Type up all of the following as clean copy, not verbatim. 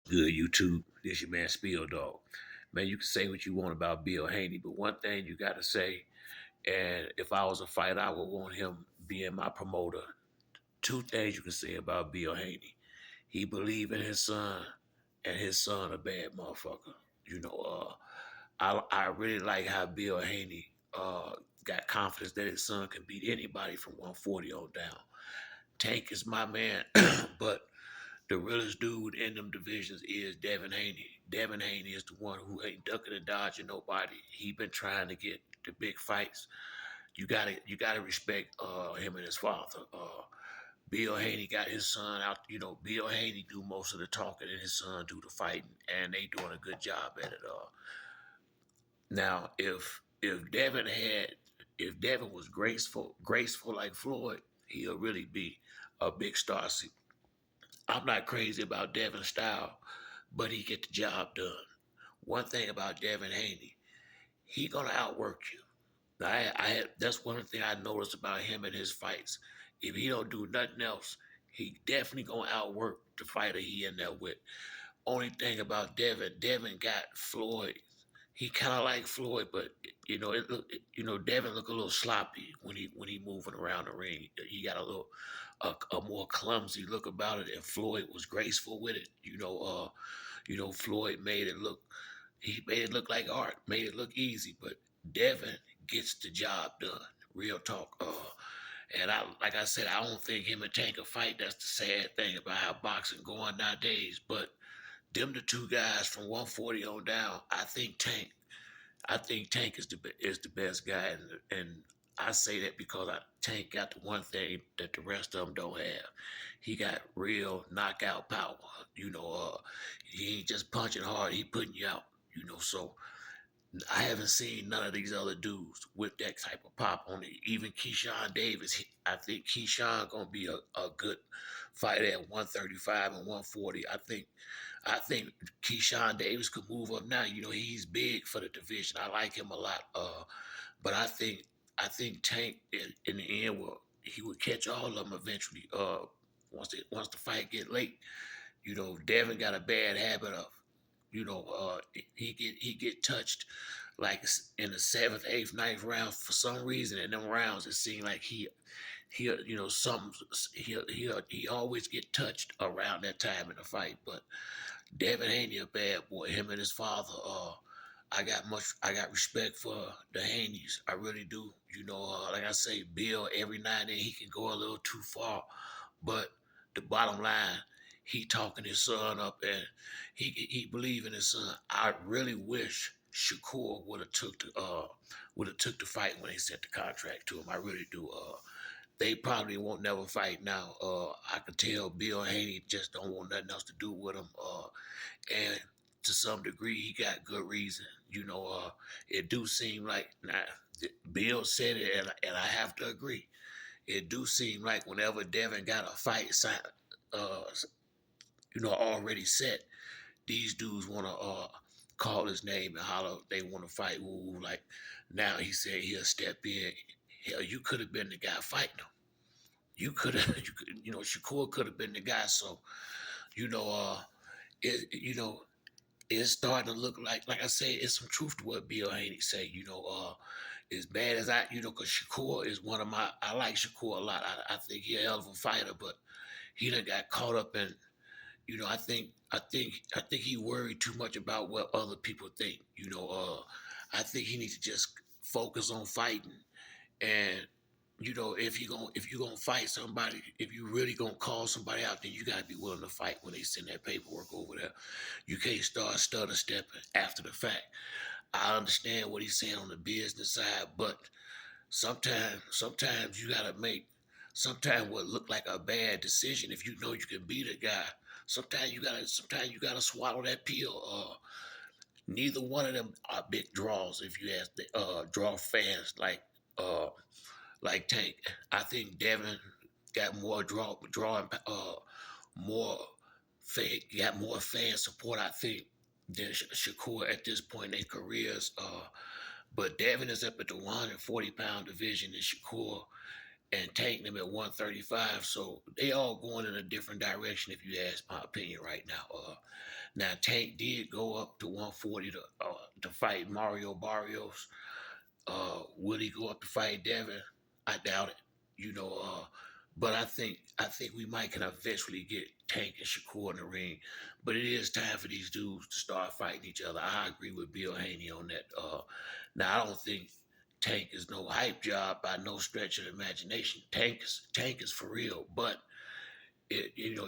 Good YouTube. This your man Spiel Dog. Man, you can say what you want about Bill Haney, but one thing you got to say, and if I was a fighter, I would want him being my promoter. Two things you can say about Bill Haney. He believe in his son, and his son a bad motherfucker. You know, I really like how Bill Haney got confidence that his son can beat anybody from 140 on down. Tank is my man, but the realest dude in them divisions is Devin Haney. Devin Haney is the one who ain't ducking and dodging nobody. He been trying to get the big fights. You gotta respect him and his father. Bill Haney got his son out. You know, Bill Haney do most of the talking and his son do the fighting, and they doing a good job at it. Now, if Devin was graceful like Floyd, he'll really be a big star. See, I'm not crazy about Devin's style, but he get the job done. One thing about Devin Haney, he gonna outwork you. That's one thing I noticed about him in his fights. If he don't do nothing else, he definitely gonna outwork the fighter he in there with. Only thing about Devin got Floyd. He kind of like Floyd, but Devin look a little sloppy when he moving around the ring. He got a more clumsy look about it, and Floyd was graceful with it. Floyd made it look like art, made it look easy, but Devin gets the job done. Real talk. And like I said, I don't think him and Tank will fight. That's the sad thing about how boxing going nowadays. But them the two guys from 140 on down. I think Tank is the best guy, and I say that because Tank got the one thing that the rest of them don't have. He got real knockout power. He ain't just punching hard; he putting you out. So I haven't seen none of these other dudes with that type of pop on it. Even Keyshawn Davis, I think Keyshawn gonna be a good fighter at 135 and 140. I think Keyshawn Davis could move up now. He's big for the division. I like him a lot. But I think Tank in the end he would catch all of them eventually. Once the fight get late, Devin got a bad habit of he get touched like in the seventh, eighth, ninth round for some reason. In them rounds, it seemed like he something he always get touched around that time in the fight. But Devin Haney a bad boy. Him and his father. I got respect for the Haneys. I really do. Like I say, Bill every now and then he can go a little too far, but the bottom line, he talking his son up and he believe in his son. I really wish Shakur would have took the fight when they sent the contract to him. I really do. They probably won't never fight now. I can tell Bill Haney just don't want nothing else to do with him. And to some degree, he got good reason. It do seem like now Bill said it, and I have to agree. It do seem like whenever Devin got a fight uh, already set, these dudes want to call his name and holler they want to fight. Ooh, like now he said he'll step in. Hell, you could have been the guy fighting him. You could have, Shakur could have been the guy. So, you know, uh, it, you know, it's starting to look like I say, it's some truth to what Bill Haney say. As bad as because Shakur is one of I like Shakur a lot. I think he's a hell of a fighter, but he done got caught up in, I think he worried too much about what other people think. I think he needs to just focus on fighting. And if you gonna fight somebody, if you really gonna call somebody out, then you gotta be willing to fight when they send that paperwork over there. You can't start stutter stepping after the fact. I understand what he's saying on the business side, but sometimes you gotta make sometimes what look like a bad decision. If you know you can beat a guy, sometimes you gotta swallow that pill. Neither one of them are big draws. If you ask the draw fans like Tank, I think Devin got more drawing more got more fan support. I think than Shakur at this point in their careers. But Devin is up at the 140-pound division, and Shakur and Tank them at 135. So they all going in a different direction, if you ask my opinion right now. Now Tank did go up to 140 to fight Mario Barrios. Would he go up to fight Devin? I doubt it. You know, but I think we might can eventually get Tank and Shakur in the ring. But it is time for these dudes to start fighting each other. I agree with Bill Haney on that. Now I don't think Tank is no hype job by no stretch of the imagination. Tank is for real, but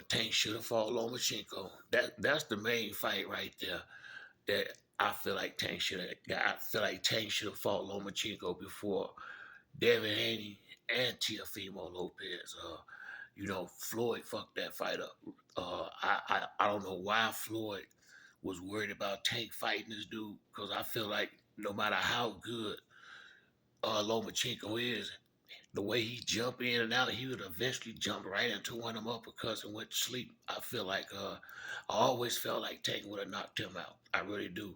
Tank should have fought Lomachenko. That's the main fight right there. That I feel like Tank should have. I feel like Tank should have fought Lomachenko before Devin Haney and Teofimo Lopez. Floyd fucked that fight up. I don't know why Floyd was worried about Tank fighting this dude, because I feel like no matter how good Lomachenko is, the way he jump in and out, he would eventually jump right into one of them uppercuts and went to sleep. I feel like I always felt like Tank would have knocked him out. I really do.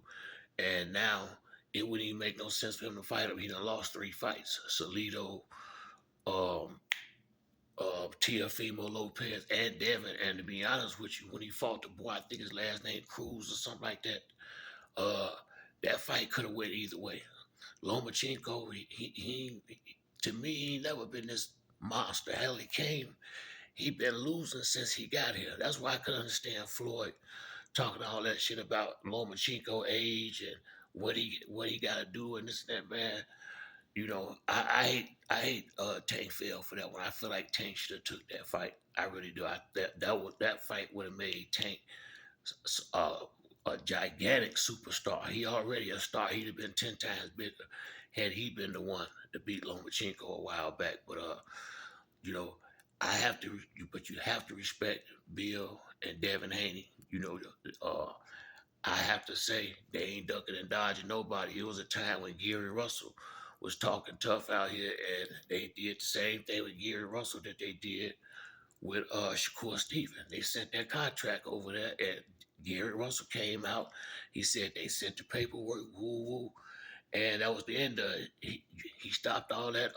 And now it wouldn't even make no sense for him to fight him. He done lost 3 fights. Salido, um, Teofimo Lopez, and Devin. And to be honest with you, when he fought the boy, I think his last name Cruz or something like that, uh, that fight could have went either way. Lomachenko, to me, he never been this monster. Hell, he been losing since he got here. That's why I could understand Floyd talking all that shit about Lomachenko age and what he got to do and this and that, man. I hate Tank fail for that one. I feel like Tank should have took that fight. I really do. That fight would have made Tank uh, a gigantic superstar. He already a star. He'd have been 10 times bigger had he been the one to beat Lomachenko a while back. But you know, but you have to respect Bill and Devin Haney. I have to say they ain't ducking and dodging nobody. It was a time when Gary Russell was talking tough out here, and they did the same thing with Gary Russell that they did with Shakur Stevens. They sent their contract over there, and Gary Russell came out. He said they sent the paperwork, woo woo, and that was the end of it. He stopped all that.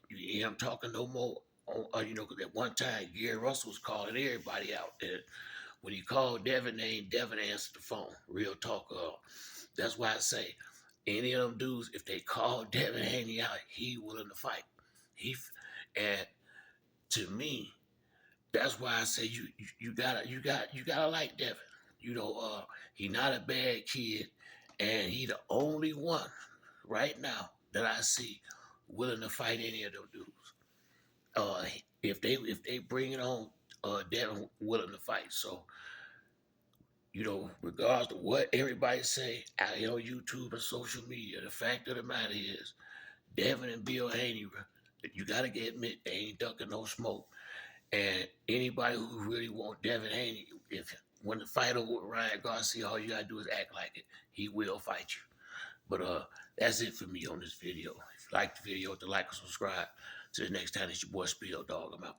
You hear him talking no more. Because at one time Gary Russell was calling everybody out, and when he called Devin name, Devin answered the phone. Real talk. That's why I say any of them dudes, if they call Devin Haney out, he willing to fight. And to me, that's why I say you gotta like Devin. He not a bad kid, and he the only one right now that I see willing to fight any of them dudes. Uh, if they bring it on, Devin willing to fight. So regardless of what everybody say out here on YouTube and social media, the fact of the matter is, Devin and Bill Haney, you gotta get admit they ain't ducking no smoke. And anybody who really want Devin Haney, if when the fight over with Ryan Garcia, all you gotta do is act like it. He will fight you. But that's it for me on this video. If you like the video, hit the like and subscribe. Till the next time, it's your boy Spill Dog. I'm out.